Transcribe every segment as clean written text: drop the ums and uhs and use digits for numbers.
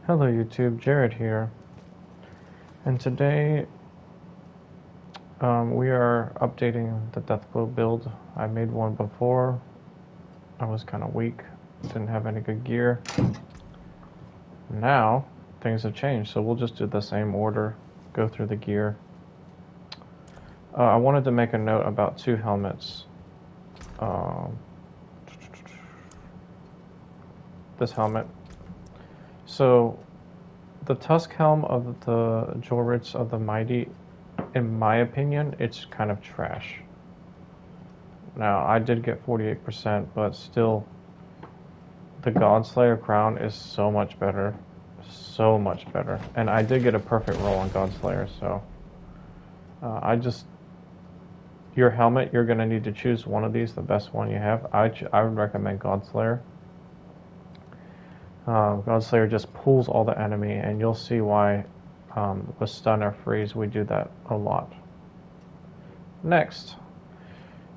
Hello YouTube, Jared here, and today we are updating the deathblow build. I made one before. I was kind of weak, didn't have any good gear. Now things have changed, so we'll just do the same order, go through the gear. I wanted to make a note about two helmets. This helmet. So the Tusk helm of the Jorits of the Mighty, in my opinion, it's kind of trash. Now, I did get 48%, but still, the Godslayer crown is so much better. So much better. And I did get a perfect roll on Godslayer, so your helmet, you're going to need to choose one of these, the best one you have. I would recommend Godslayer. Godslayer just pulls all the enemy, and you'll see why with stun or freeze we do that a lot. Next,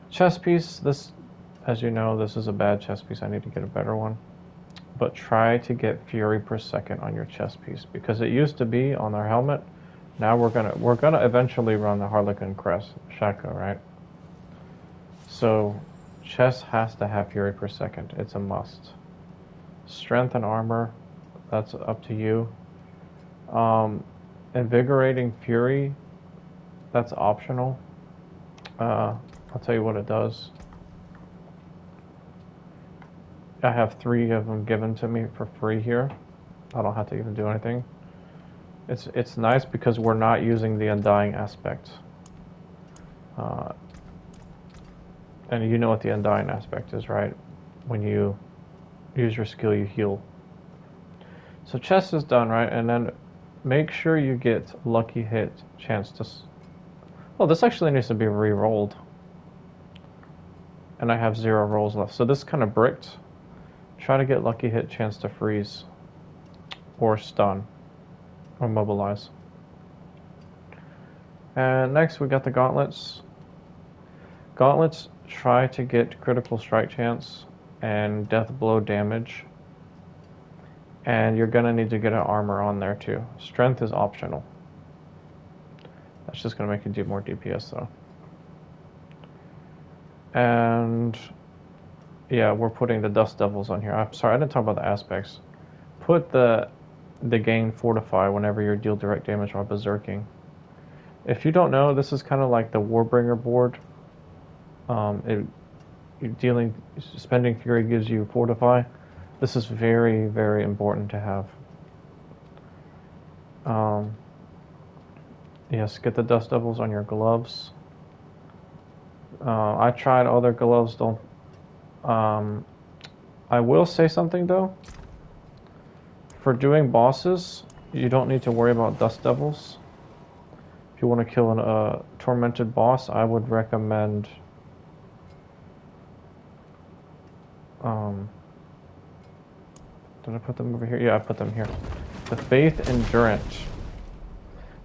chest piece. This, as you know, this is a bad chest piece. I need to get a better one. But try to get fury per second on your chest piece, because it used to be on our helmet. Now we're gonna eventually run the Harlequin crest Shako, right? So chest has to have fury per second. It's a must. Strength and armor, that's up to you. Invigorating fury, that's optional. I'll tell you what it does. I have 3 of them given to me for free here. I don't have to even do anything. It's nice because we're not using the undying aspect. And you know what the undying aspect is, right? When you use your skill, you heal. So chest is done, right? And then make sure you get lucky hit chance to... Oh, this actually needs to be re-rolled. And I have 0 rolls left. So this kind of bricked. Try to get lucky hit chance to freeze. Or stun. Or mobilize. And next we got the gauntlets. Gauntlets, try to get critical strike chance and death blow damage. And you're gonna need to get an armor on there too. Strength is optional. That's just gonna make you do more DPS though. And yeah, we're putting the Dust Devils on here. I'm sorry, I didn't talk about the aspects. Put the gain fortify whenever you deal direct damage while berserking. If you don't know, this is kind of like the Warbringer board. Spending fury gives you fortify. This is very, very important to have. Yes, get the Dust Devils on your gloves. I tried other gloves, don't... I will say something though. For doing bosses, you don't need to worry about Dust Devils. If you want to kill a tormented boss, I would recommend... did I put them over here? Yeah, I put them here. The Faith Endurant.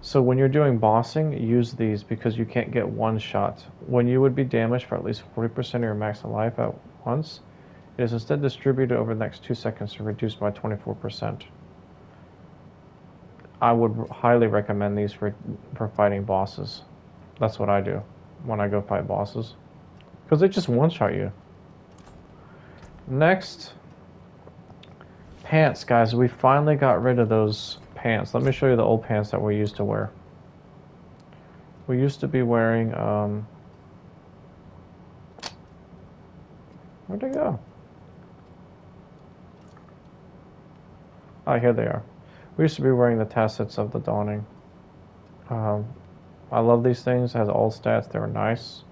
So when you're doing bossing, use these because you can't get one shot. When you would be damaged for at least 40% of your max life at once, it is instead distributed over the next 2 seconds to reduce by 24%. I would highly recommend these for fighting bosses. That's what I do when I go fight bosses. Because they just one-shot you. Next, pants, guys. We finally got rid of those pants. Let me show you the old pants that we used to wear. We used to be wearing, where'd they go? Oh, here they are. We used to be wearing the Tacits of the Dawning. I love these things. It has all stats. They're nice.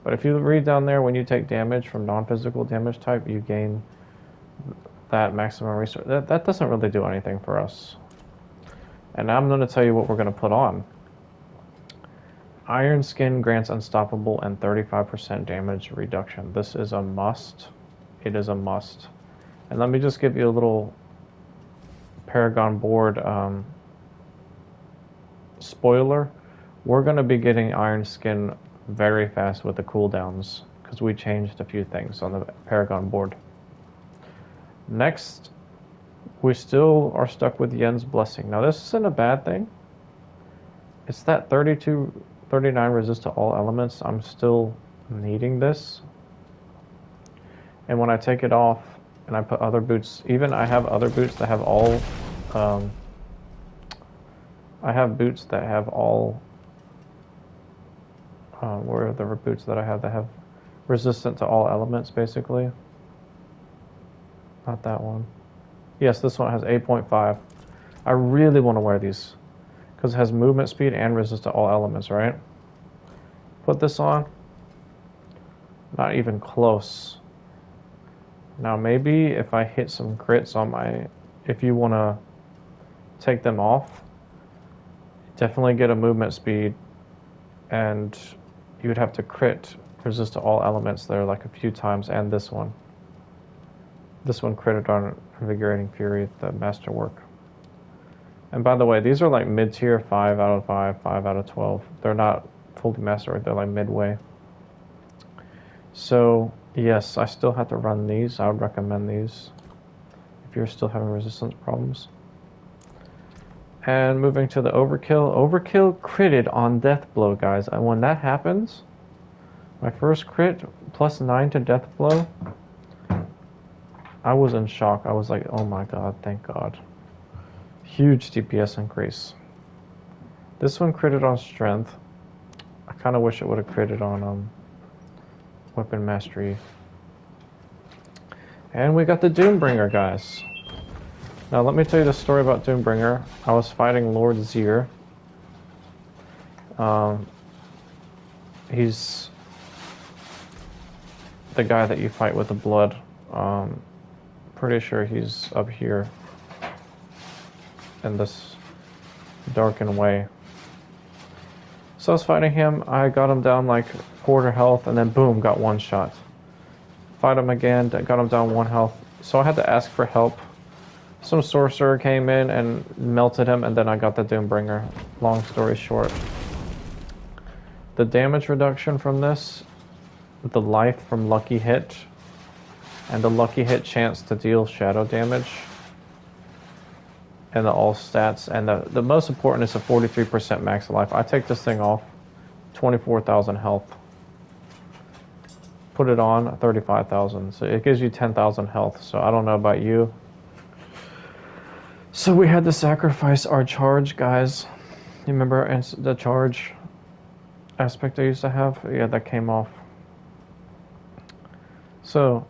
But if you read down there, when you take damage from non-physical damage type, you gain that maximum resource. That doesn't really do anything for us. And now I'm going to tell you what we're going to put on. Iron Skin grants unstoppable and 35% damage reduction. This is a must. It is a must. And let me just give you a little Paragon board spoiler. We're going to be getting Iron Skin very fast with the cooldowns because we changed a few things on the Paragon board. Next, we still are stuck with Yen's Blessing. Now this isn't a bad thing. It's that 32, 39 resist to all elements. I'm still needing this. And when I take it off and I put other boots, even I have other boots that have all, I have boots that have all, where are the boots that I have that have resistant to all elements, basically? Not that one. Yes, this one has 8.5. I really want to wear these because it has movement speed and resist to all elements, right? Put this on. Not even close. Now maybe if I hit some crits on my, if you want to take them off, definitely get a movement speed, and you would have to crit resist to all elements there like a few times, and this one. This one critted on Invigorating Fury, the Masterwork. And by the way, these are like mid-tier, 5 out of 5, 5 out of 12. They're not fully Masterwork, they're like midway. So, yes, I still have to run these. I would recommend these if you're still having resistance problems. And moving to the Overkill. Overkill critted on Deathblow, guys. And when that happens, my first crit, +9 to Deathblow, I was in shock. I was like, oh my god, thank god. Huge DPS increase. This one critted on Strength. I kind of wish it would have critted on Weapon Mastery. And we got the Doombringer, guys. Now let me tell you the story about Doombringer. I was fighting Lord Zir. He's the guy that you fight with the blood. Pretty sure he's up here in this darkened way. So I was fighting him. I got him down like quarter health, and then boom, got one shot. Fight him again, got him down 1 health. So I had to ask for help. Some sorcerer came in and melted him, and then I got the Doombringer. Long story short. The damage reduction from this, the life from Lucky Hit, and the Lucky Hit chance to deal shadow damage, and the all stats, and the most important is a 43% max life. I take this thing off, 24,000 health. Put it on, 35,000. So it gives you 10,000 health. So I don't know about you. So we had to sacrifice our charge, guys. You remember the charge aspect I used to have? Yeah, that came off. So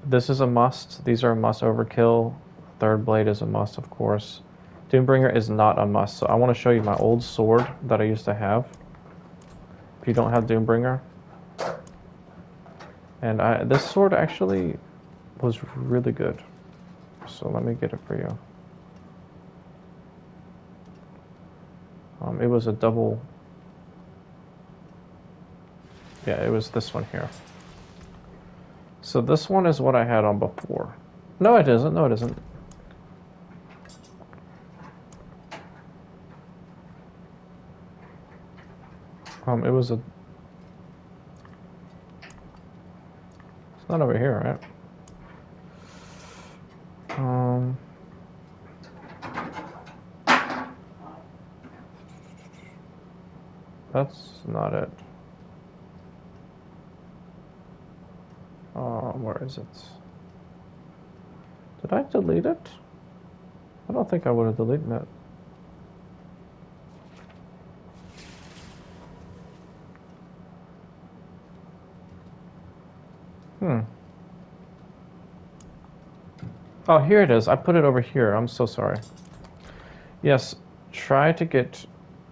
this is a must. These are a must. Overkill. Third Blade is a must, of course. Doombringer is not a must. So I want to show you my old sword that I used to have. If you don't have Doombringer. And this sword actually was really good. So let me get it for you. It was a double. Yeah, it was this one here. So this one is what I had on before. No, it isn't. No, it isn't. It was a. It's not over here, right? That's not it. Where is it? Did I delete it? I don't think I would have deleted it. Oh, here it is. I put it over here. I'm so sorry. Yes, try to get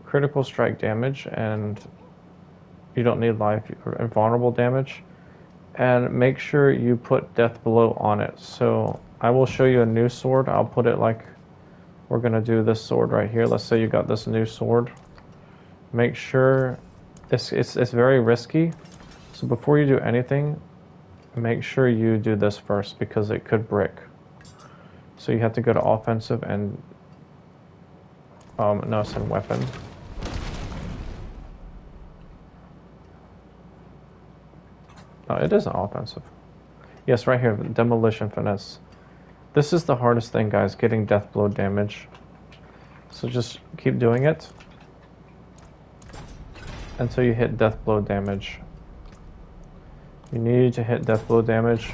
critical strike damage, and you don't need life or invulnerable damage. And make sure you put deathblow on it. So I will show you a new sword. I'll put it like we're gonna do this sword right here. Let's say you got this new sword. Make sure it's very risky. So before you do anything, make sure you do this first because it could brick. So you have to go to offensive and no, it's in weapon. No, it isn't offensive. Yes, right here, demolition finesse. This is the hardest thing, guys, getting deathblow damage. So just keep doing it until you hit deathblow damage. You need to hit deathblow damage,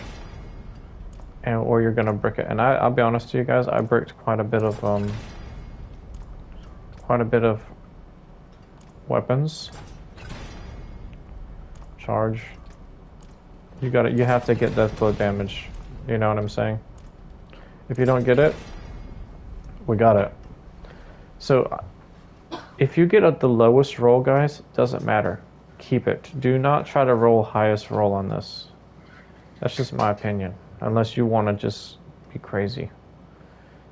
and or you're gonna brick it. And I'll be honest to you guys, I bricked quite a bit of weapons. Charge. You got it. You have to get deathblow damage. You know what I'm saying? If you don't get it, we got it. So if you get at the lowest roll, guys, doesn't matter. Keep it. Do not try to roll highest roll on this. That's just my opinion. Unless you want to just be crazy.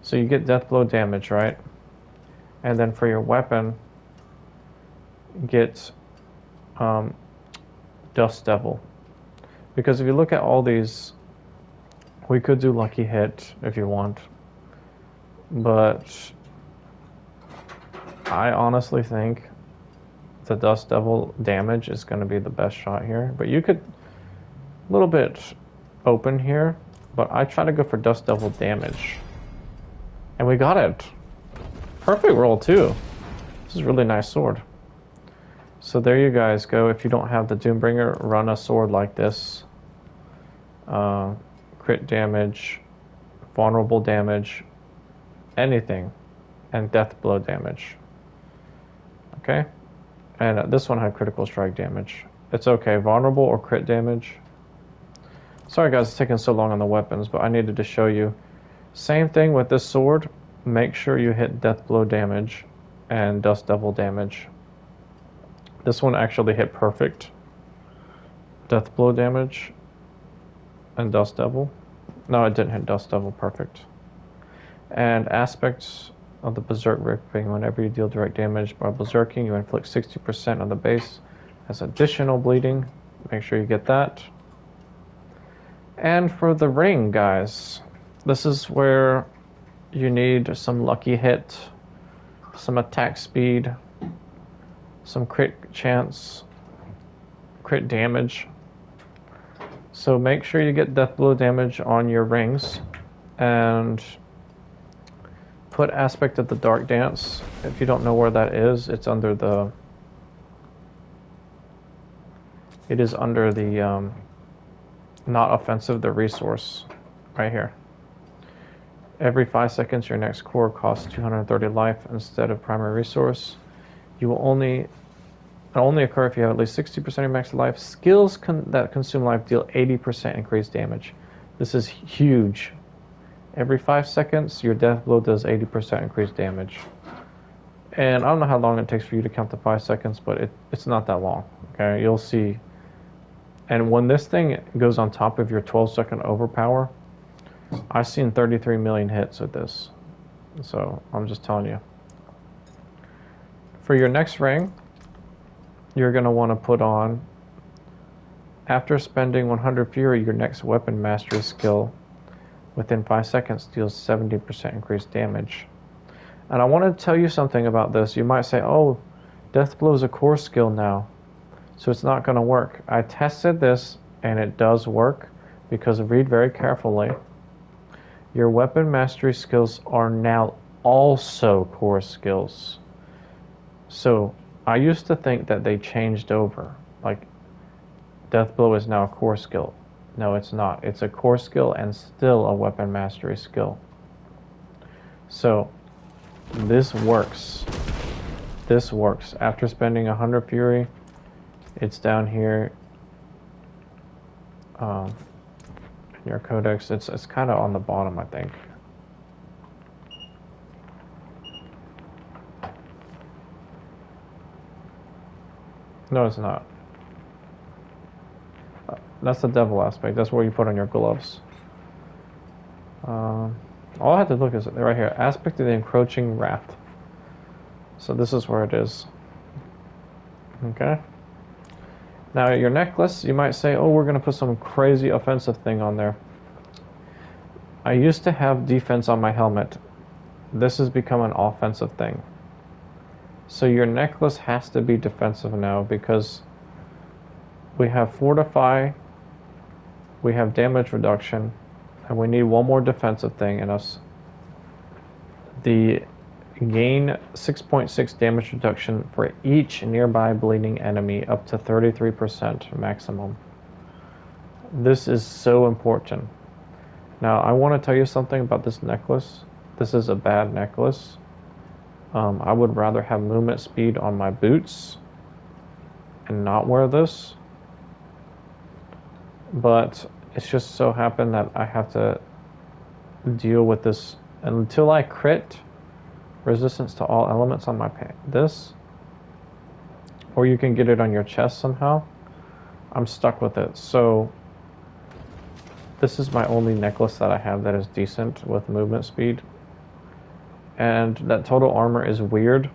So you get deathblow damage, right? And then for your weapon, get Dust Devil. Because if you look at all these, we could do Lucky Hit if you want. But I honestly think the Dust Devil damage is going to be the best shot here. But you could, a little bit open here, but I try to go for Dust Devil damage. And we got it. Perfect roll too. This is a really nice sword. So there you guys go. If you don't have the Doombringer, run a sword like this. Crit damage, vulnerable damage, anything, and death blow damage. Okay? And this one had critical strike damage. It's okay. Vulnerable or crit damage. Sorry guys, it's taking so long on the weapons, but I needed to show you. Same thing with this sword. Make sure you hit death blow damage and Dust Devil damage. This one actually hit perfect. Death blow damage and Dust Devil. No, it didn't hit Dust Devil perfect. And aspects of the Berserk Ripping. Whenever you deal direct damage by Berserking, you inflict 60% of the base as additional bleeding. Make sure you get that. And for the ring, guys, this is where you need some lucky hit, some attack speed, some crit chance, crit damage. So make sure you get death blow damage on your rings, and put aspect of the Dark Dance. If you don't know where that is, it's under the. It is under the not offensive, the resource, right here. Every 5 seconds, your next core costs 230 life instead of primary resource. You will only occur if you have at least 60% of your max life. Skills that consume life deal 80% increased damage. This is huge. Every 5 seconds, your death blow does 80% increased damage. And I don't know how long it takes for you to count to 5 seconds, but it's not that long. Okay, you'll see. And when this thing goes on top of your 12-second overpower, I've seen 33 million hits with this. So I'm just telling you. For your next ring, you're going to want to put on, after spending 100 Fury, your next weapon mastery skill within 5 seconds deals 70% increased damage. And I want to tell you something about this. You might say, oh, Death Blow is a core skill now, so it's not going to work. I tested this, and it does work, because read very carefully. Your weapon mastery skills are now also core skills. So I used to think that they changed over. Like, Death Blow is now a core skill. No, it's not. It's a core skill and still a weapon mastery skill. So this works. This works. After spending 100 Fury, it's down here. In your codex, it's kind of on the bottom, I think. No, it's not. That's the devil aspect. That's where you put on your gloves. All I have to look is right here. Aspect of the encroaching raft. So this is where it is. Okay. Now your necklace, you might say, oh, we're going to put some crazy offensive thing on there. I used to have defense on my helmet. This has become an offensive thing. So your necklace has to be defensive now, because we have Fortify, we have damage reduction, And we need one more defensive thing in us. The gain 6.6 damage reduction for each nearby bleeding enemy up to 33% maximum. This is so important. Now, I want to tell you something about this necklace. This is a bad necklace. I would rather have movement speed on my boots and not wear this. But it's just so happened that I have to deal with this until I crit resistance to all elements on my this, or you can get it on your chest somehow. I'm stuck with it. So this is my only necklace that I have that is decent with movement speed. And that total armor is weird.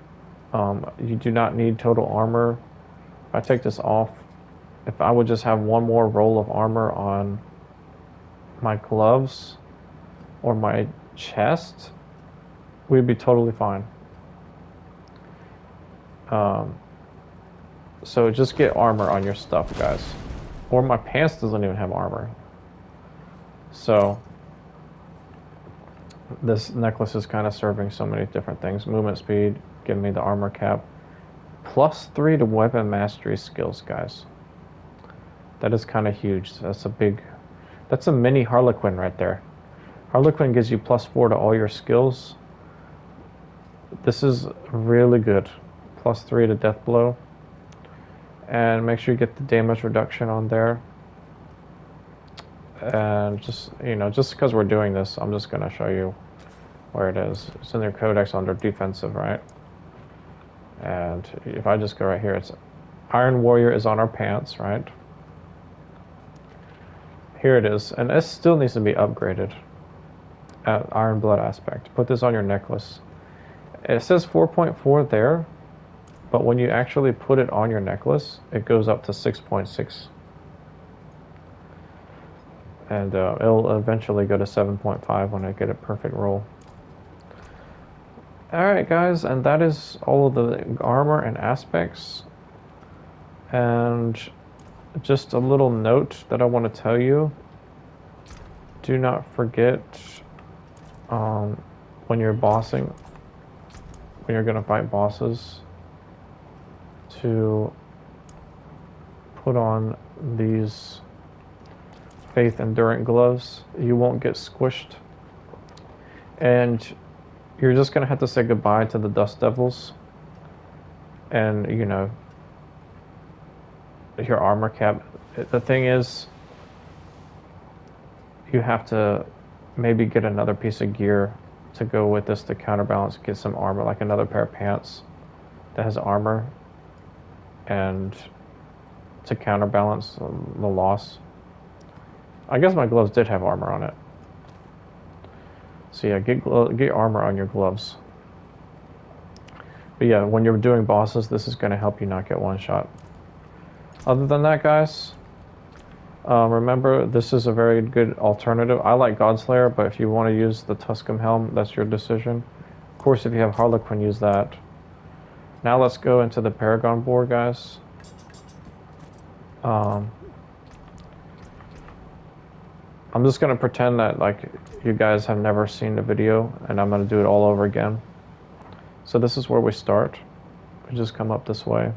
You do not need total armor. If I take this off, if I would just have one more roll of armor on my gloves or my chest, we'd be totally fine. So just get armor on your stuff, guys. Or my pants doesn't even have armor. So this necklace is kind of serving so many different things. Movement speed, give me the armor cap. +3 to weapon mastery skills, guys. That is kind of huge. That's a mini Harlequin right there. Harlequin gives you +4 to all your skills. This is really good. +3 to deathblow. And make sure you get the damage reduction on there. And just because we're doing this, I'm just going to show you where it is. It's in their codex under defensive, right? And if I just go right here, it's Iron Warrior is on our pants, right? Here it is. And it still needs to be upgraded at Iron Blood aspect. Put this on your necklace. It says 4.4 there, but when you actually put it on your necklace, it goes up to 6.6. And it'll eventually go to 7.5 when I get a perfect roll. Alright guys, and that is all of the armor and aspects. And just a little note that I want to tell you. Do not forget when you're bossing, when you're going to fight bosses, to put on these Faith Endurant gloves. You won't get squished. And you're just going to have to say goodbye to the Dust Devils. And, you know, your armor cap. The thing is, you have to maybe get another piece of gear to go with this to counterbalance, get some armor, like another pair of pants that has armor, and to counterbalance the loss. I guess my gloves did have armor on it. So yeah, get armor on your gloves. But yeah, when you're doing bosses, this is going to help you not get one shot. Other than that, guys, remember, this is a very good alternative. I like Godslayer, but if you want to use the Tuscan Helm, that's your decision. Of course, if you have Harlequin, use that. Now let's go into the Paragon board, guys. I'm just going to pretend that like you guys have never seen the video, and I'm going to do it all over again. So this is where we start. We just come up this way.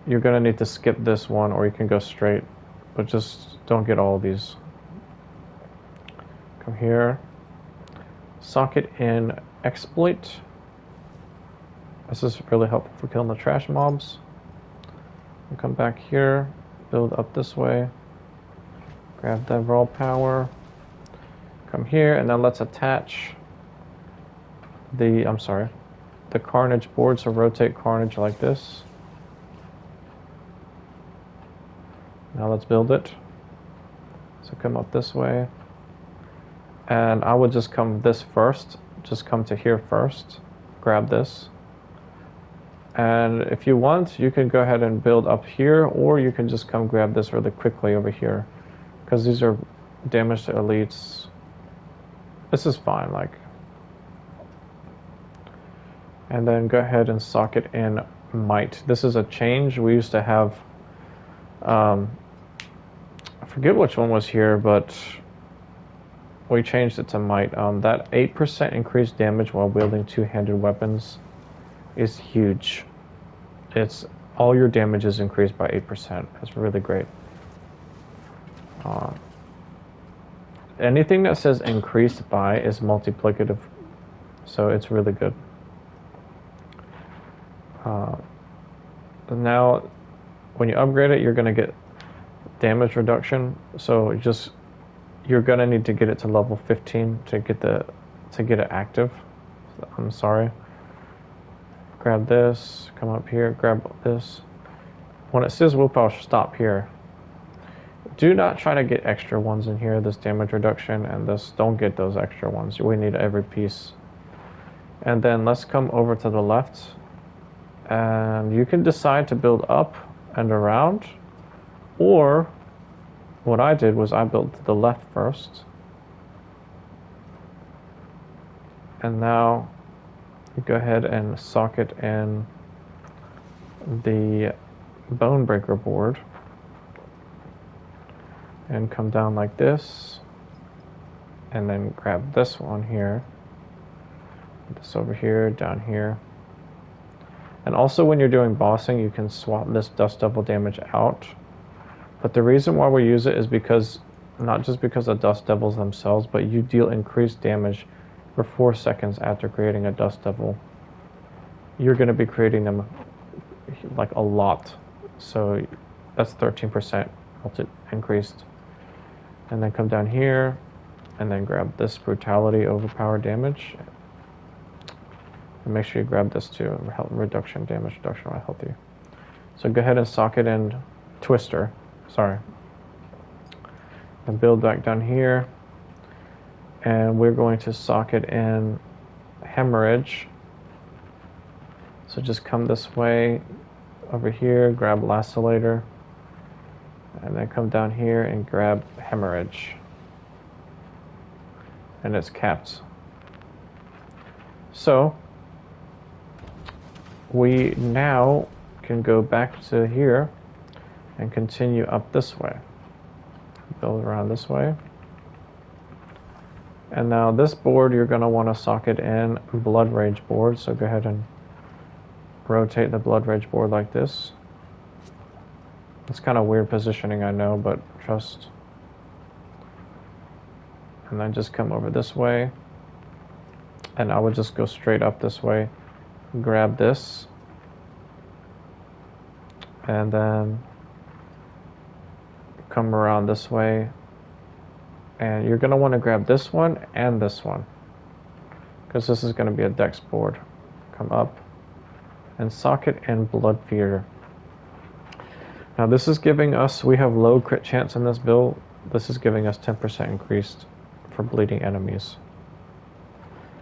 You're going to need to skip this one, or you can go straight, but just don't get all of these. Come here. Socket in Exploit. This is really helpful for killing the trash mobs. And come back here, build up this way. Grab the raw power. Come here, and then let's attach the Carnage board. So rotate Carnage like this. Now let's build it. So come up this way. And I would just come this first. Just come to here first. Grab this. And if you want, you can go ahead and build up here, or you can just come grab this really quickly over here. Because these are damage to elites. This is fine, like. And then go ahead and socket in Might. This is a change. We used to have, I forget which one was here, but we changed it to might. That 8% increased damage while wielding two-handed weapons is huge. It's all your damage is increased by 8%. That's really great. Anything that says increased by is multiplicative, so it's really good. Now, when you upgrade it, you're going to get damage reduction. So you're going to need to get it to level 15 to get it active. I'm sorry. Grab this, come up here, grab this. When it says willpower stop here, do not try to get extra ones in here, this damage reduction and this. Don't get those extra ones. We need every piece. And then let's come over to the left. And you can decide to build up and around, or what I did was I built to the left first. And now go ahead and socket in the bone breaker board and come down like this, and then grab this one here, this over here, down here. And also when you're doing bossing, you can swap this dust devil damage out. But the reason why we use it is because, not just because of dust devils themselves, but you deal increased damage for 4 seconds after creating a dust devil. You're going to be creating them like a lot. So that's 13% increased. And then come down here and then grab this brutality overpower damage. And make sure you grab this too, reduction, damage reduction will help you. So go ahead and socket in Twister, sorry. And build back down here. And we're going to socket in Hemorrhage. So just come this way, over here, grab Lacerator. And then come down here and grab Hemorrhage. And it's capped. So we now can go back to here and continue up this way. Build around this way. And now this board, you're going to want to socket in Blood Rage board. So go ahead and rotate the Blood Rage board like this. It's kind of weird positioning, I know, but trust. And then just come over this way. And I would just go straight up this way. Grab this. And then come around this way. And you're going to want to grab this one and this one, because this is going to be a dex board. Come up and socket in Blood Feeder. Now this is giving us, we have low crit chance in this build. This is giving us 10% increased for bleeding enemies.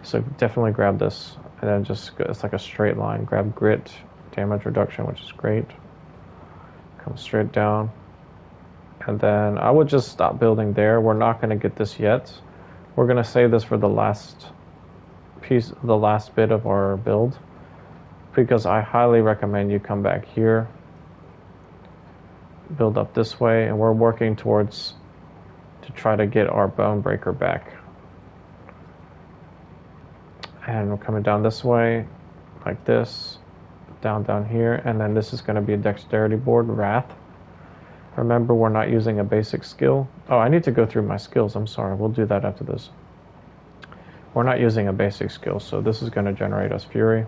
So definitely grab this, and then just, it's like a straight line. Grab Grit, damage reduction, which is great. Come straight down. And then I would just stop building there. We're not going to get this yet. We're going to save this for the last piece, the last bit of our build, because I highly recommend you come back here, build up this way, and we're working towards to try to get our bone breaker back. And we're coming down this way, like this, down here, and then this is going to be a dexterity board, Wrath. Remember, we're not using a basic skill. Oh, I need to go through my skills. I'm sorry. We'll do that after this. We're not using a basic skill, so this is going to generate us Fury.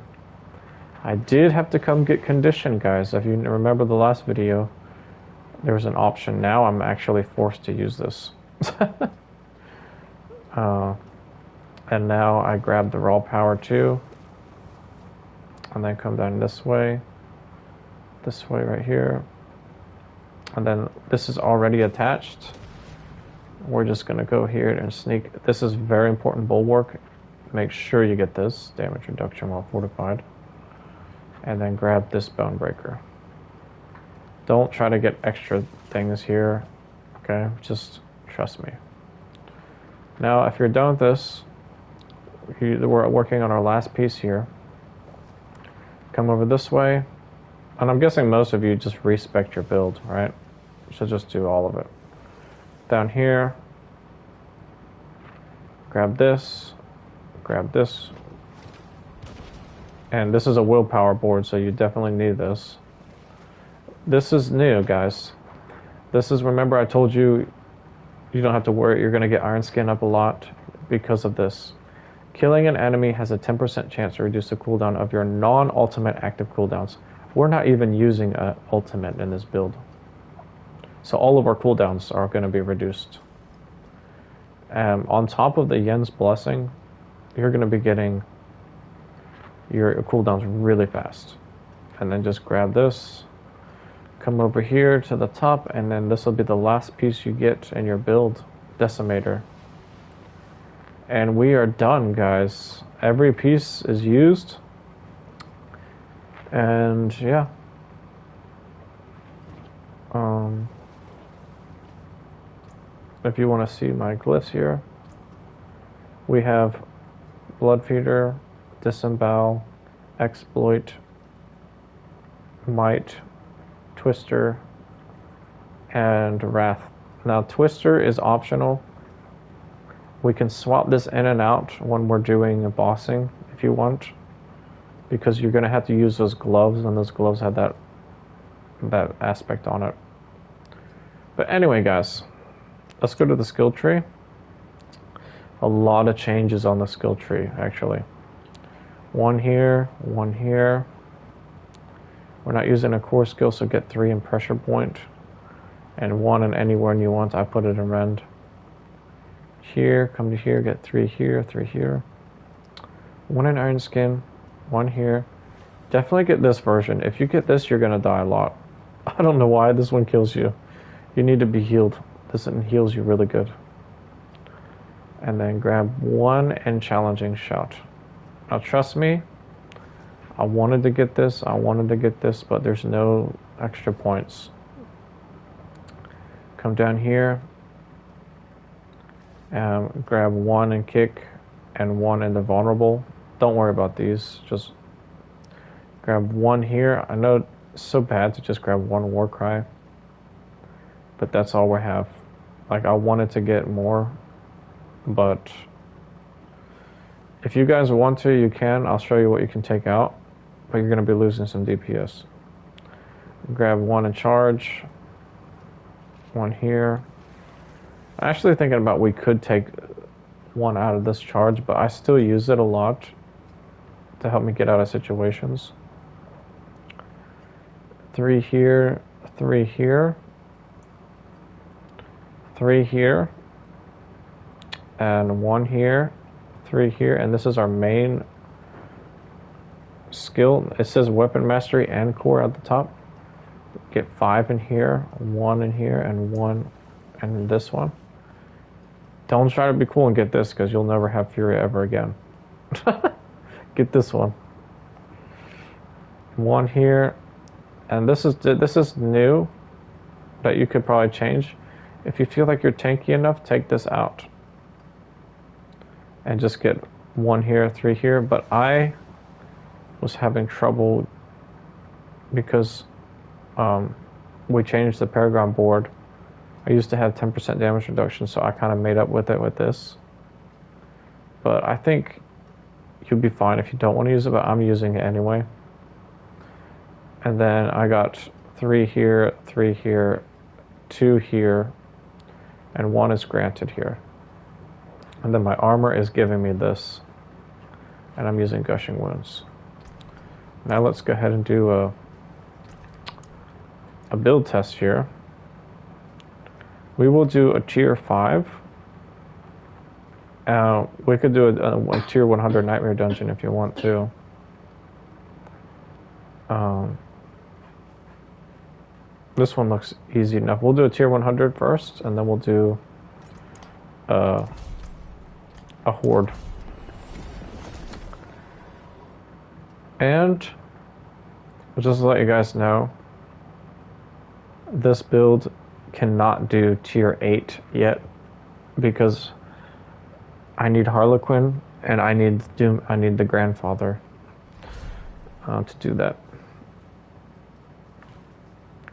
I did have to come get Condition, guys. If you remember the last video, there was an option. Now I'm actually forced to use this. And now I grab the Raw Power too. And then come down this way right here. And then this is already attached. We're just going to go here and sneak. This is very important bulwark. Make sure you get this damage reduction while fortified. And then grab this bone breaker. Don't try to get extra things here. Okay, just trust me. Now, if you're done with this, we're working on our last piece here. Come over this way. And I'm guessing most of you just respec your build, right? So just do all of it. Down here. grab this, and this is a willpower board, so you definitely need this. This is new, guys. This is, remember I told you, you don't have to worry, you're going to get Iron Skin up a lot because of this. Killing an enemy has a 10% chance to reduce the cooldown of your non-ultimate active cooldowns. We're not even using an ultimate in this build. So all of our cooldowns are going to be reduced. On top of the Yen's Blessing, you're going to be getting your cooldowns really fast. And then just grab this, come over here to the top, and then this will be the last piece you get in your build, Decimator. And we are done, guys. Every piece is used. And yeah. If you want to see my glyphs here, we have Blood Feeder, Disembowel, Exploit, Might, Twister, and Wrath. Now, Twister is optional. We can swap this in and out when we're doing bossing if you want, because you're going to have to use those gloves, and those gloves have that aspect on it. But anyway, guys, let's go to the skill tree. A lot of changes on the skill tree, actually. One here, one here. We're not using a core skill, so get 3 in Pressure Point, and 1 in Anywhere you want. I put it in Rend. Here, come to here, get 3 here, 3 here. 1 in Iron Skin, 1 here. Definitely get this version. If you get this, you're gonna die a lot. I don't know why this one kills you. You need to be healed. This one heals you really good. And then grab 1 in Challenging Shout. Now trust me, I wanted to get this, but there's no extra points. Come down here, grab 1 in Kick and 1 in the Vulnerable. Don't worry about these, just grab 1 here. I know it's so bad to just grab 1 Warcry, but that's all we have. Like, I wanted to get more, but if you guys want to, you can. I'll show you what you can take out, but you're going to be losing some DPS. Grab 1 in Charge, 1 here. I'm actually thinking about we could take 1 out of this charge, but I still use it a lot to help me get out of situations. 3 here, 3 here, 3 here, and 1 here, 3 here, and this is our main skill. It says Weapon Mastery and Core at the top. Get 5 in here, 1 in here, and 1 in this one. Don't try to be cool and get this, because you'll never have Fury ever again. Get this one. 1 here, and this is new that you could probably change. If you feel like you're tanky enough, take this out and just get 1 here, 3 here. But I was having trouble because we changed the Paragon board. I used to have 10% damage reduction, so I kind of made up with it with this. But I think you'll be fine if you don't want to use it, but I'm using it anyway. And then I got 3 here, 3 here, 2 here, and 1 is granted here. And then my armor is giving me this, and I'm using Gushing Wounds. Now let's go ahead and do a build test here. We will do a tier 5. We could do a tier 100 Nightmare Dungeon if you want to. This one looks easy enough. We'll do a tier 100 first, and then we'll do a Horde. And just to let you guys know, this build cannot do tier 8 yet because I need Harlequin and I need Doom. I need the Grandfather to do that.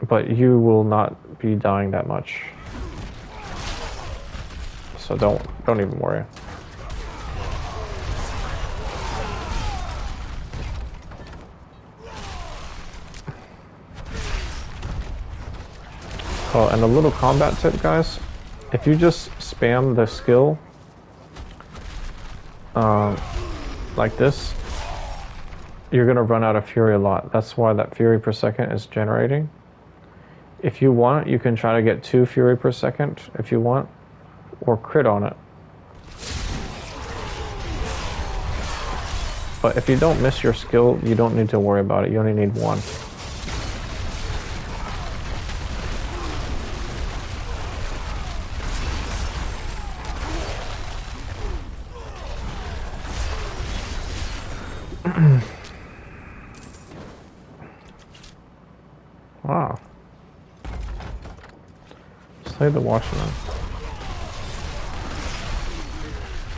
But you will not be dying that much, so don't even worry. Oh, and a little combat tip, guys. If you just spam the skill like this, you're going to run out of fury a lot. That's why that fury per second is generating. If you want, you can try to get 2 fury per second if you want, or crit on it. But if you don't miss your skill, you don't need to worry about it. You only need 1. Wow. Slay the Watchman.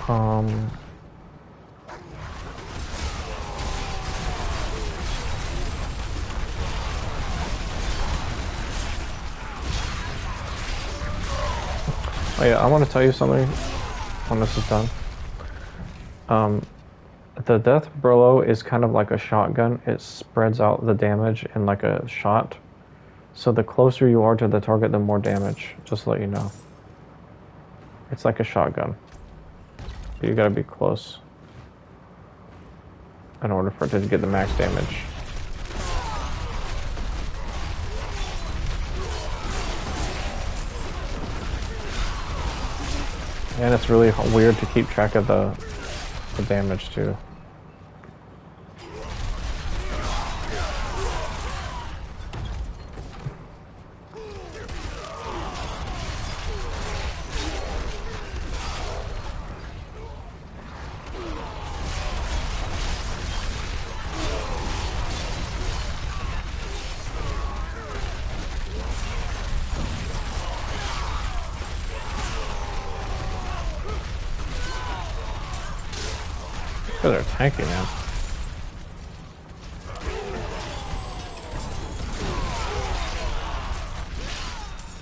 Oh yeah, I want to tell you something when this is done. The deathblow is kind of like a shotgun. It spreads out the damage in like a shot. So the closer you are to the target, the more damage. Just to let you know. It's like a shotgun. You gotta be close in order for it to get the max damage. And it's really weird to keep track of the damage too. They're tanky, man.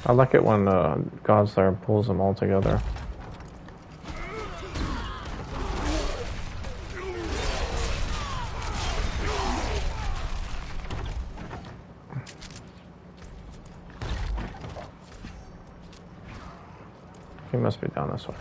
I like it when God's Slayer pulls them all together. He must be down this way.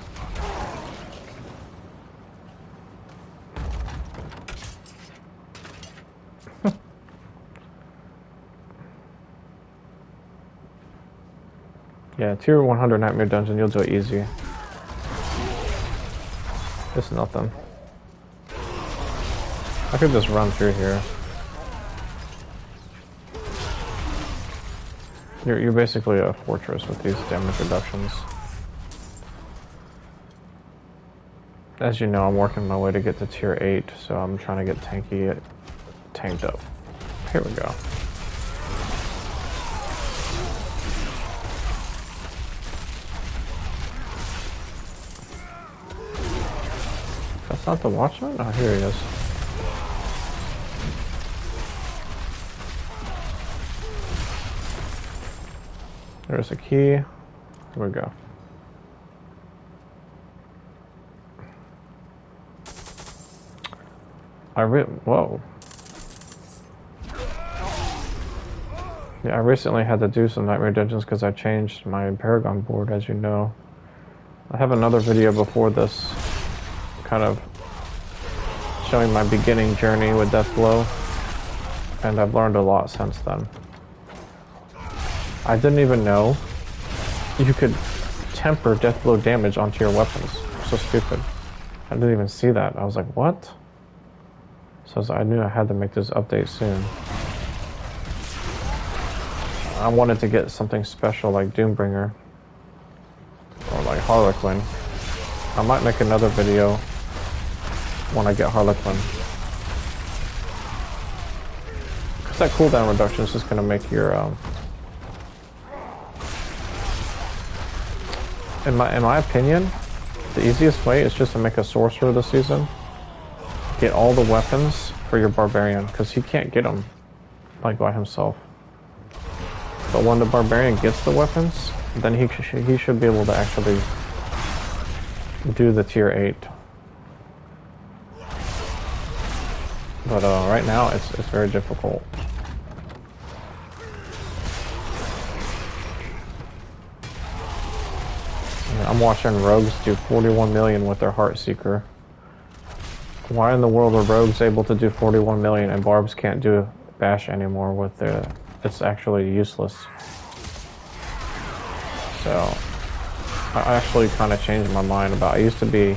Yeah, tier 100 Nightmare Dungeon, you'll do it easy. It's nothing. I could just run through here. You're basically a fortress with these damage reductions. As you know, I'm working my way to get to tier 8, so I'm trying to get tanked up. Here we go. That's not the Watchman? Oh, here he is. There's a key. Here we go. Whoa. Yeah, I recently had to do some Nightmare Dungeons because I changed my Paragon board, as you know. I have another video before this, kind of showing my beginning journey with deathblow, and I've learned a lot since then. I didn't even know you could temper deathblow damage onto your weapons. So stupid. I didn't even see that. I was like, what? So I knew I had to make this update soon. I wanted to get something special like Doombringer or like Harlequin. I might make another video when I get Harlequin. Because that cooldown reduction is just going to make your... In my opinion, the easiest way is just to make a sorcerer this season. Get all the weapons for your barbarian, because he can't get them like by himself. But when the barbarian gets the weapons, then he should be able to actually do the tier 8. But right now it's very difficult. I'm watching rogues do 41 million with their Heart Seeker. Why in the world are rogues able to do 41 million and barbs can't do bash anymore with their... It's actually useless. So, I actually kind of changed my mind about... I used to be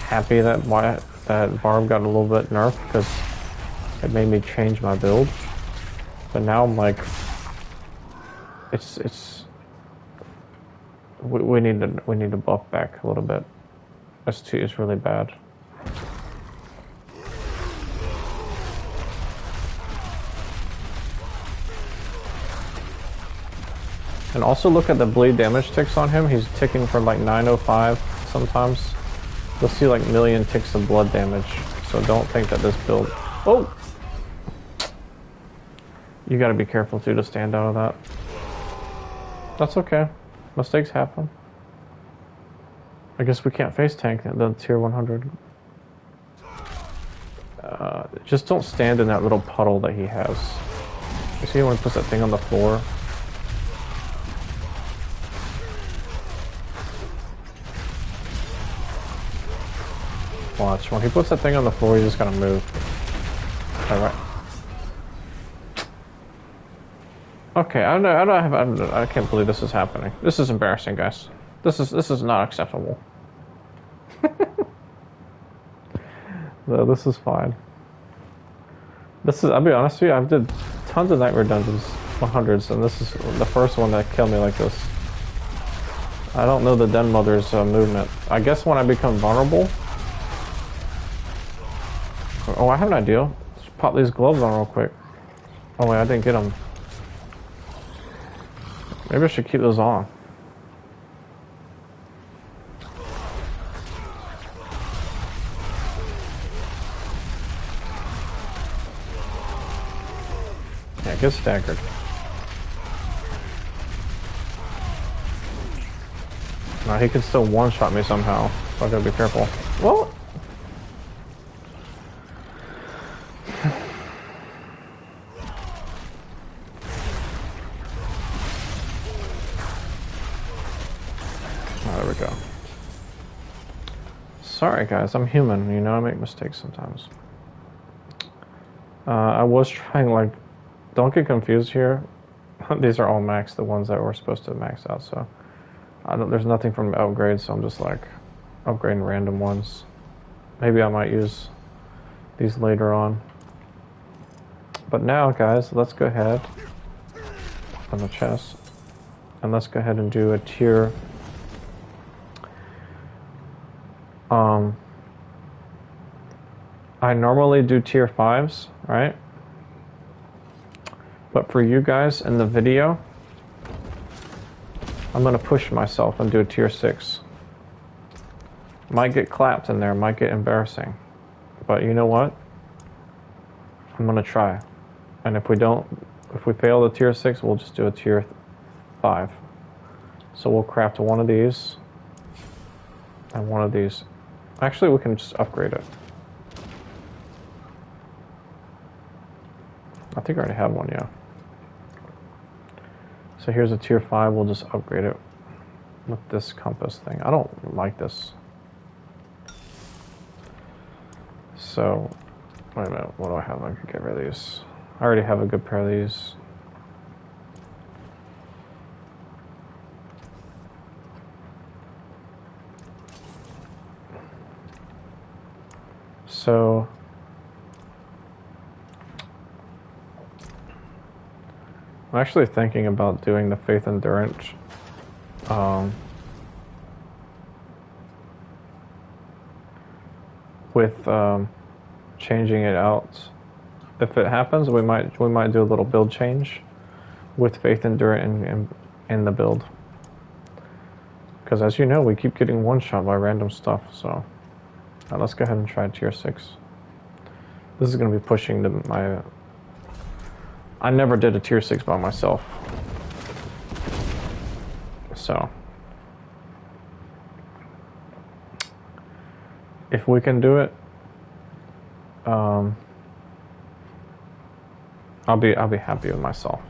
happy that barb got a little bit nerfed because it made me change my build. But now I'm like... We need to buff back a little bit. S2 is really bad. And also look at the bleed damage ticks on him. He's ticking from like 905 sometimes. You'll see like million ticks of blood damage. So don't think that this build... Oh! You gotta be careful too to stand out of that. That's okay. Mistakes happen. I guess we can't face tank the tier 100. Just don't stand in that little puddle that he has. You see when he puts that thing on the floor? Watch. When he puts that thing on the floor, you just gotta move. Alright. Okay, I can't believe this is happening. This is embarrassing, guys. This is not acceptable. No, this is fine. I'll be honest with you, I've did tons of Nightmare Dungeons, 100s, and this is the first one that killed me like this. I don't know the Den Mother's movement. I guess when I become vulnerable... Oh, I have an idea. Let's pop these gloves on real quick. Oh wait, I didn't get them. Maybe I should keep those on. Yeah, get staggered. No, he can still one-shot me somehow, so I gotta be careful. Well... There we go. Sorry guys, I'm human, you know, I make mistakes sometimes. I was trying, like, don't get confused here. These are all max, the ones that were supposed to max out, so there's nothing from upgrade, so I'm just like upgrading random ones. Maybe I might use these later on. But now guys, let's go ahead on the chest and let's go ahead and do a tier. I normally do tier 5s, right? But for you guys in the video, I'm gonna push myself and do a tier 6. Might get clapped in there, might get embarrassing. But you know what? I'm gonna try. And if we fail the tier 6, we'll just do a tier 5. So we'll craft one of these and one of these. Actually, we can just upgrade it. I think I already have one, yeah. So here's a tier 5, we'll just upgrade it with this compass thing. I don't like this. So, wait a minute, what do I have? I can get rid of these. I already have a good pair of these. So, I'm actually thinking about doing the Faith Endurance. With changing it out. If it happens, we might do a little build change with Faith Endurance in the build. Because as you know, we keep getting one-shot by random stuff. So let's go ahead and try tier 6. This is going to be pushing my. I never did a tier 6 by myself. So if we can do it, I'll be happy with myself.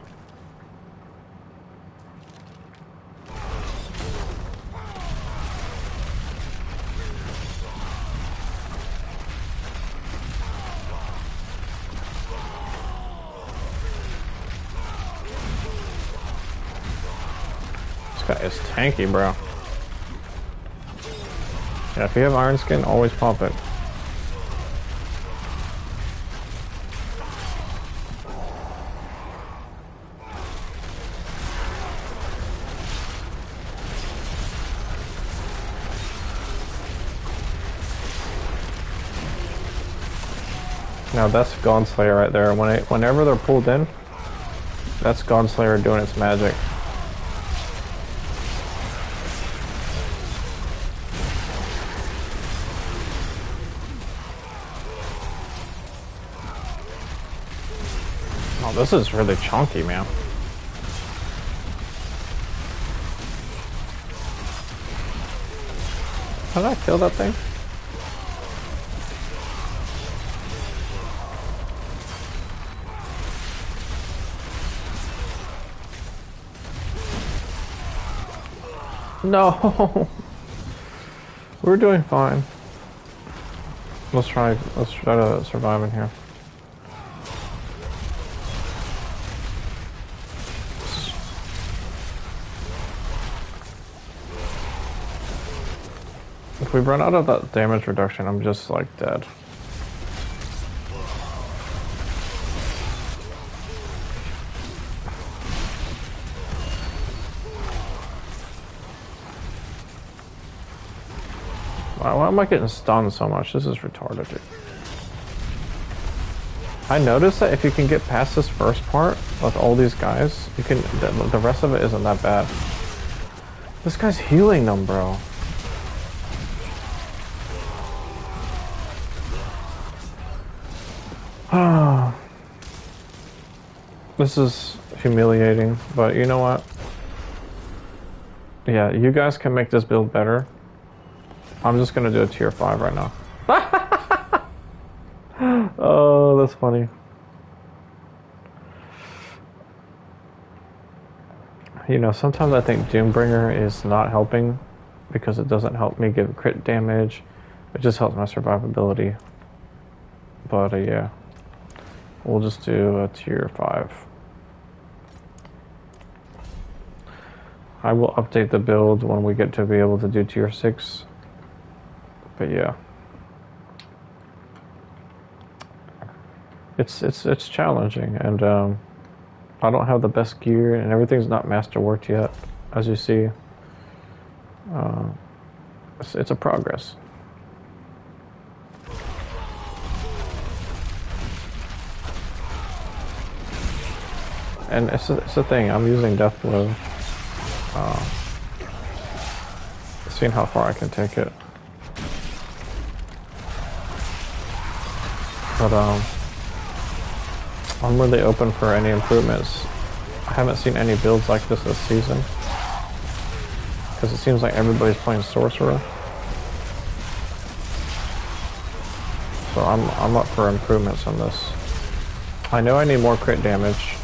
guy is tanky, bro. Yeah, if you have Iron Skin, always pop it. Now that's Godslayer right there. Whenever they're pulled in, that's Godslayer doing its magic. Oh, this is really chunky, man. How did I kill that thing? No, we're doing fine. Let's try to survive in here. If we run out of that damage reduction, I'm just like dead. Why am I getting stunned so much? This is retarded, dude. I noticed that if you can get past this first part with all these guys, you can. The rest of it isn't that bad. This guy's healing them, bro. This is humiliating, but you know what? Yeah, you guys can make this build better. I'm just gonna do a tier 5 right now. Oh, that's funny. You know, sometimes I think Doombringer is not helping because it doesn't help me give crit damage. It just helps my survivability. But yeah, we'll just do a tier 5. I will update the build when we get to be able to do tier 6. But yeah, it's challenging, and I don't have the best gear, and everything's not masterworked yet, as you see. It's a progress. And it's a thing. I'm using deathblow. Seeing how far I can take it. But I'm really open for any improvements. I haven't seen any builds like this season, because it seems like everybody's playing Sorcerer. So I'm up for improvements on this. I know I need more crit damage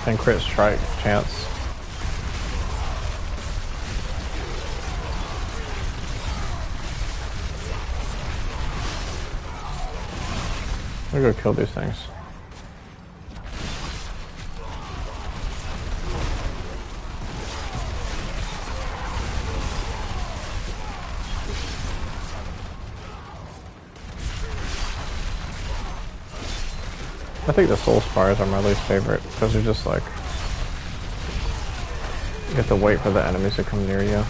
and crit strike chance. I'm gonna go kill these things. I think the Soul Spires are my least favorite, because they're just like, you have to wait for the enemies to come near you.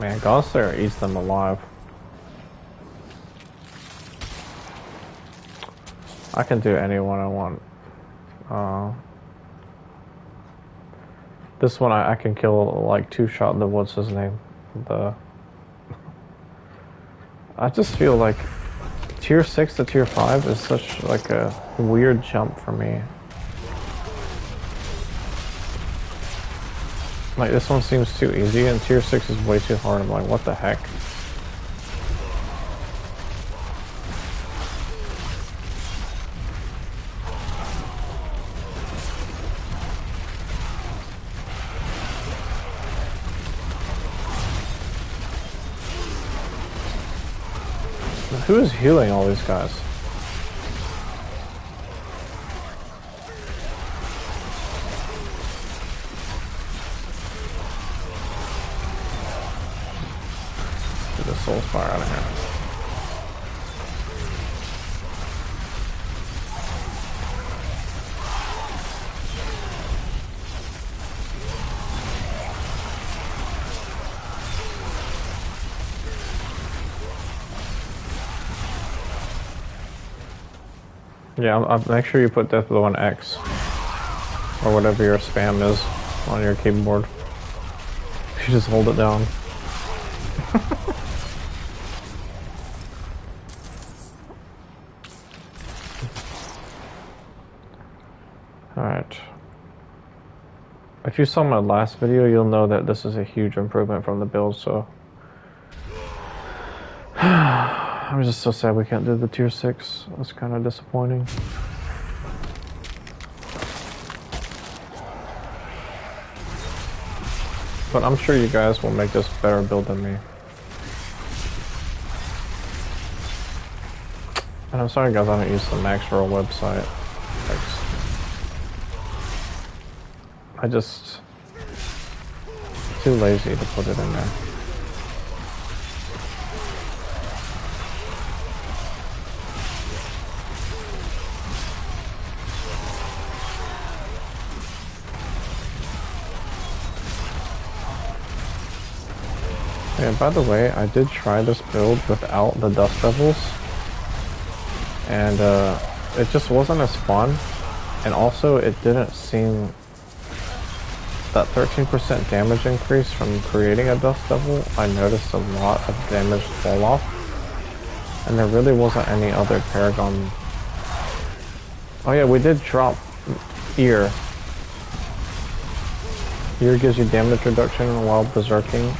Man, Godslayer eats them alive. I can do anyone I want. This one I can kill like two-shot the what's his name? I just feel like tier 6 to tier 5 is such like a weird jump for me. Like this one seems too easy and tier 6 is way too hard. I'm like, what the heck? Who is healing all these guys? this soul spire out of here. Yeah, I'll make sure you put deathblow on X or whatever your spam is on your keyboard. You just hold it down. Alright. If you saw my last video, you'll know that this is a huge improvement from the build, so... I'm just so sad we can't do the tier 6. That's kind of disappointing. But I'm sure you guys will make this better build than me. And I'm sorry guys, I don't use the Max Roll website. I just... too lazy to put it in there. Yeah, by the way, I did try this build without the Dust Devils, and it just wasn't as fun, and also it didn't seem that 13% damage increase from creating a Dust Devil. I noticed a lot of damage fall off, and there really wasn't any other Paragon. Oh yeah, we did drop Ear. Ear gives you damage reduction while berserking.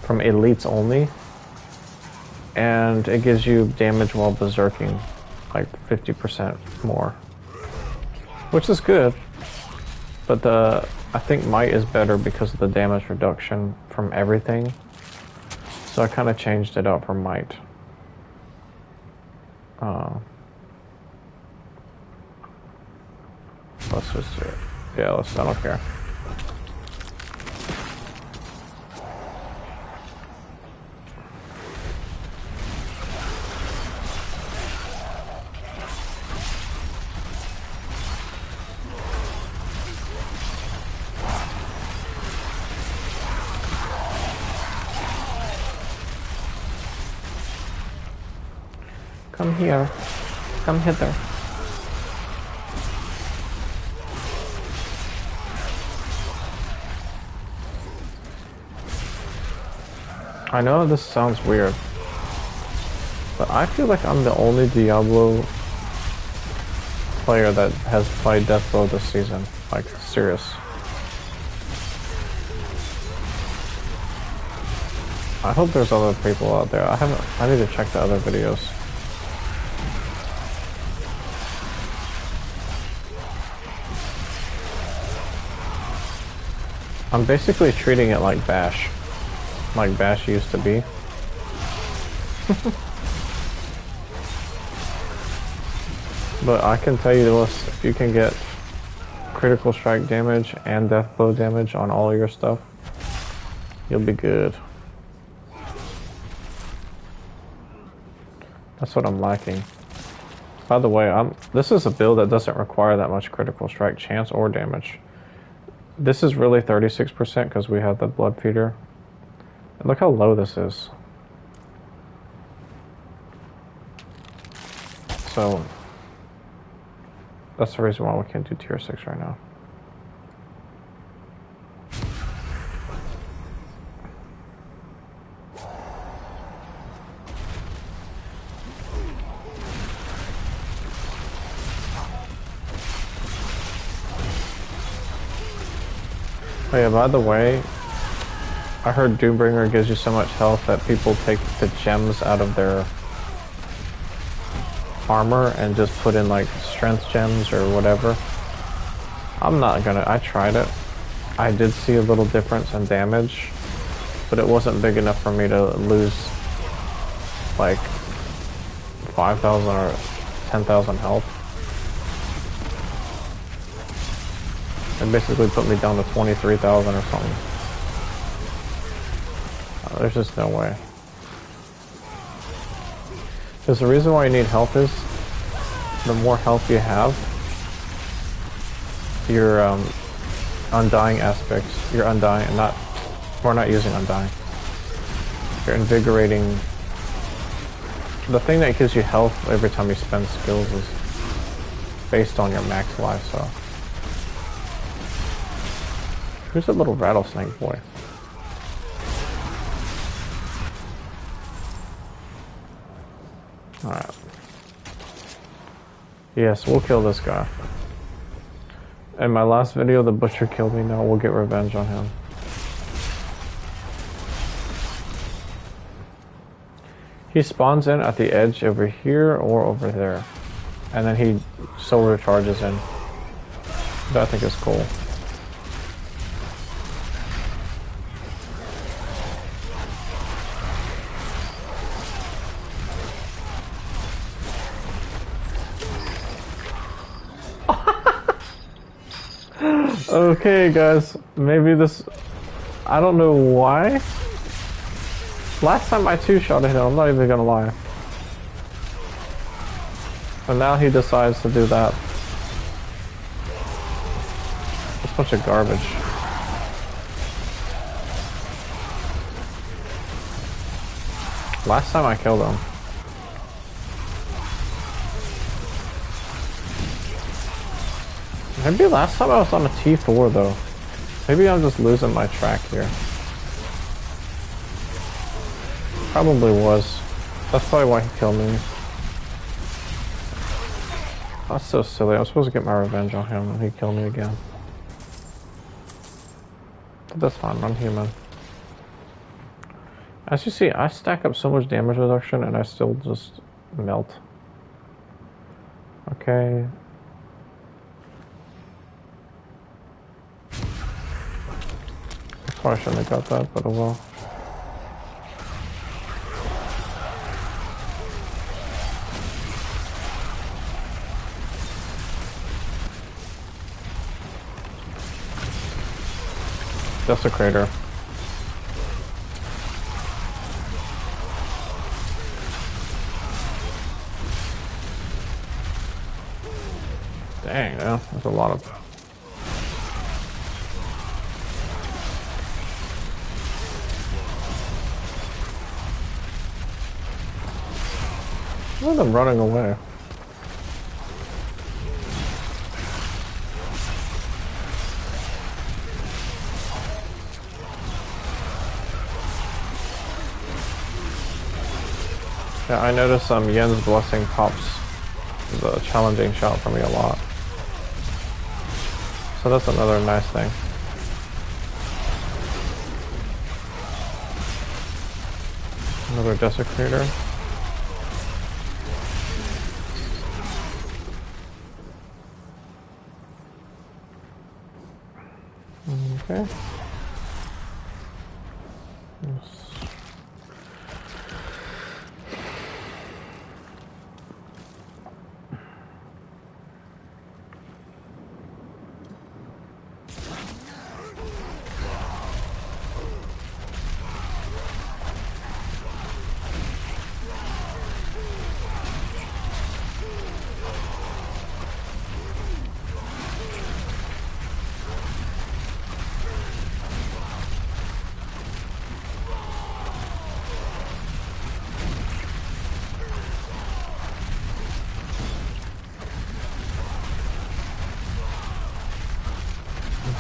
From elites only, and it gives you damage while berserking, like 50% more, which is good, but I think might is better because of the damage reduction from everything, so I kind of changed it out for might. Let's just do it. Yeah, I don't care. Come here. Come hither. I know this sounds weird, but I feel like I'm the only Diablo player that has played deathblow this season. Like, serious. I hope there's other people out there. I need to check the other videos. I'm basically treating it like Bash used to be. But I can tell you this, if you can get critical strike damage and death blow damage on all your stuff, you'll be good. That's what I'm lacking. By the way, this is a build that doesn't require that much critical strike chance or damage. This is really 36% because we have the blood feeder. And look how low this is. So that's the reason why we can't do tier 6 right now. Oh yeah, by the way, I heard Doombringer gives you so much health that people take the gems out of their armor and just put in like strength gems or whatever. I'm not gonna, I tried it. I did see a little difference in damage, but it wasn't big enough for me to lose like 5,000 or 10,000 health. It basically put me down to 23,000 or something. There's just no way. Because the reason why you need health is the more health you have, your undying aspects, your undying, and not, we're not using undying. Your invigorating, the thing that gives you health every time you spend skills is based on your max life, so. Who's that little rattlesnake boy? Alright. Yes, we'll kill this guy. In my last video, the butcher killed me. Now we'll get revenge on him. He spawns in at the edge over here or over there. And then he solar charges in. That I think is cool. Okay, guys, maybe this, I don't know why. Last time I two-shotted him, I'm not even gonna lie. And now he decides to do that. It's a bunch of garbage. Last time I killed him. Maybe last time I was on a T4 though. Maybe I'm just losing my track here. Probably was. That's probably why he killed me. That's so silly. I was supposed to get my revenge on him and he killed me again. But that's fine, I'm human. As you see, I stack up so much damage reduction and I still just melt. Okay. Probably shouldn't have got that, but oh well. Desecrator. Dang, yeah, that's a lot of. Look at them running away. Yeah, I noticed Yen's blessing pops the challenging shot for me a lot. So that's another nice thing. Another desecrator. Okay. Yes.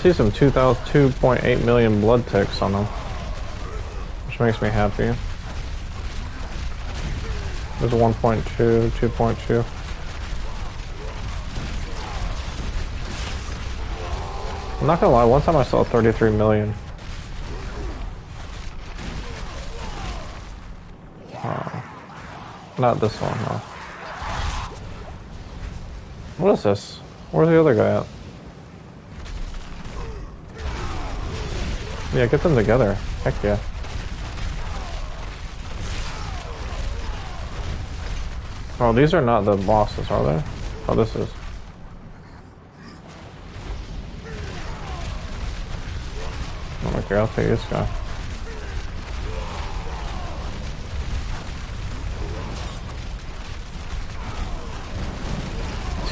See some 2.8 million blood ticks on them, which makes me happy. There's a 1.2, 2.2. I'm not gonna lie, one time I saw 33 million. Not this one, no. What is this? Where's the other guy at? Yeah, get them together. Heck yeah. Oh, these are not the bosses, are they? Oh, this is. Okay, I'll take this guy.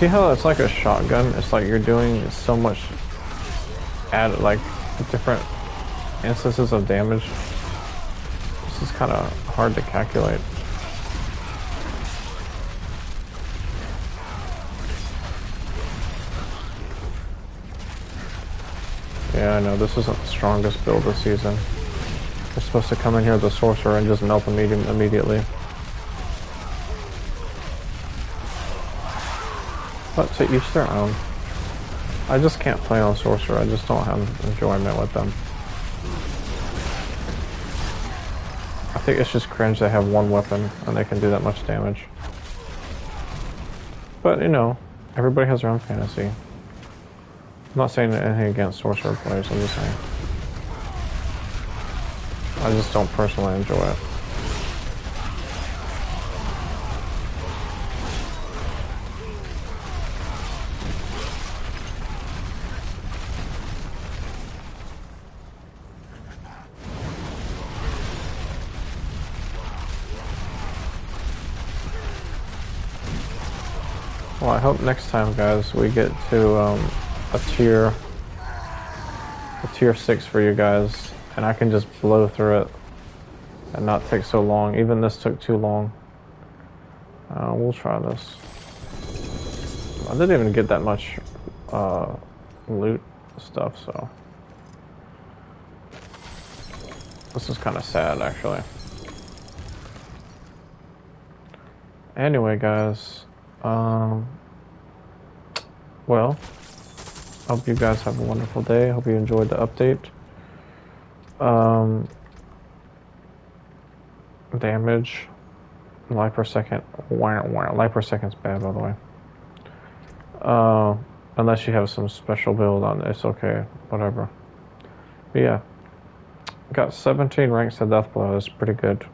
See how it's like a shotgun? It's like you're doing so much like different instances of damage. This is kind of hard to calculate. Yeah, I know, this isn't the strongest build this season. You're supposed to come in here with a sorcerer and just melt them immediately. But to each their own. I just can't play on sorcerer, I just don't have enjoyment with them. I think it's just cringe they have one weapon and they can do that much damage. But, you know, everybody has their own fantasy. I'm not saying anything against sorcerer players, I'm just saying. I just don't personally enjoy it. Well, I hope next time, guys, we get to a tier 6 for you guys, and I can just blow through it and not take so long. Even this took too long. We'll try this. I didn't even get that much loot stuff, so this is kind of sad, actually. Anyway, guys, well, hope you guys have a wonderful day. Hope you enjoyed the update. Damage, life per second. Life per second's bad, by the way. Unless you have some special build on it, it's okay, whatever. But yeah, got 17 ranks of deathblow. That's pretty good.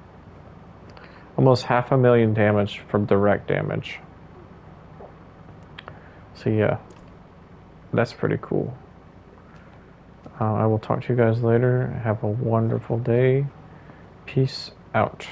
Almost 500,000 damage from direct damage. So yeah, that's pretty cool. I will talk to you guys later. Have a wonderful day. Peace out.